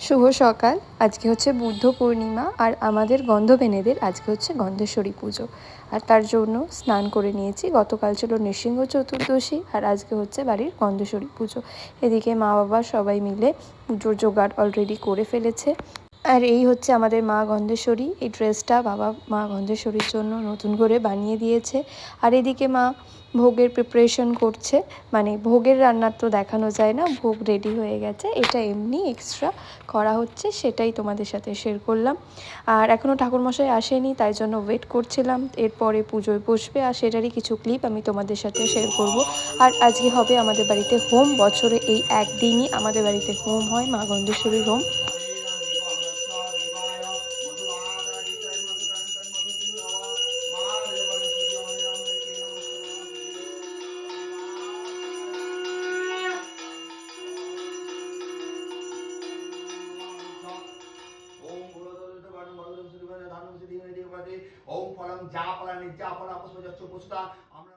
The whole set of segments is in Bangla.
শুভ সকাল। আজকে হচ্ছে বুদ্ধ পূর্ণিমা আর আমাদের গন্ধবেনেদের আজকে হচ্ছে গন্ধেশ্বরী পুজো। আর তার জন্য স্নান করে নিয়েছি। গতকাল ছিল নৃসিংহ চতুর্দশী আর আজকে হচ্ছে বাড়ির গন্ধেশ্বরী পুজো। এদিকে মা বাবা সবাই মিলে পুজোর জোগাড় অলরেডি করে ফেলেছে। আর এই হচ্ছে আমাদের মা গন্ধেশ্বরী। এই ড্রেসটা বাবা মা গন্ধেশ্বরীর জন্য নতুন করে বানিয়ে দিয়েছে। আর এদিকে মা ভোগের প্রিপারেশন করছে, মানে ভোগের রান্নার তো দেখানো যায় না, ভোগ রেডি হয়ে গেছে, এটা এমনি এক্সট্রা করা হচ্ছে, সেটাই তোমাদের সাথে শেয়ার করলাম। আর এখনও ঠাকুরমশাই আসেনি, তাই জন্য ওয়েট করছিলাম। এরপরে পুজোয় বসবে আর সেটারই কিছু ক্লিপ আমি তোমাদের সাথে শেয়ার করব। আর আজকে হবে আমাদের বাড়িতে হোম। বছরে এই একদিনই আমাদের বাড়িতে হোম হয়, মা গন্ধেশ্বরীর হোম। ওম ফলম যা ফলা নির্যা ফলা পুষ্পযচ্ছ পুষ্পা আমরা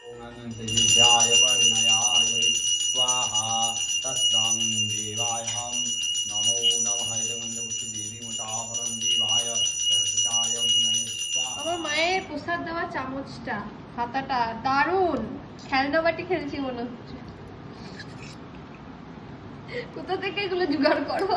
ওম অনন্তযুজ্যায় পরিণয়ায় স্বাহা তস্রং দেবায়হম নমো নমঃ দেবী মোটাফলম দেবায় তস্যায় গুণে স্বাহা। আমার মায়ের প্রসাদ দেওয়া চামচটা, হাতাটা দারুণ। খেলনা বাটি খেলছি মনে হচ্ছে। কোথা থেকে এগুলো জোগাড় করো?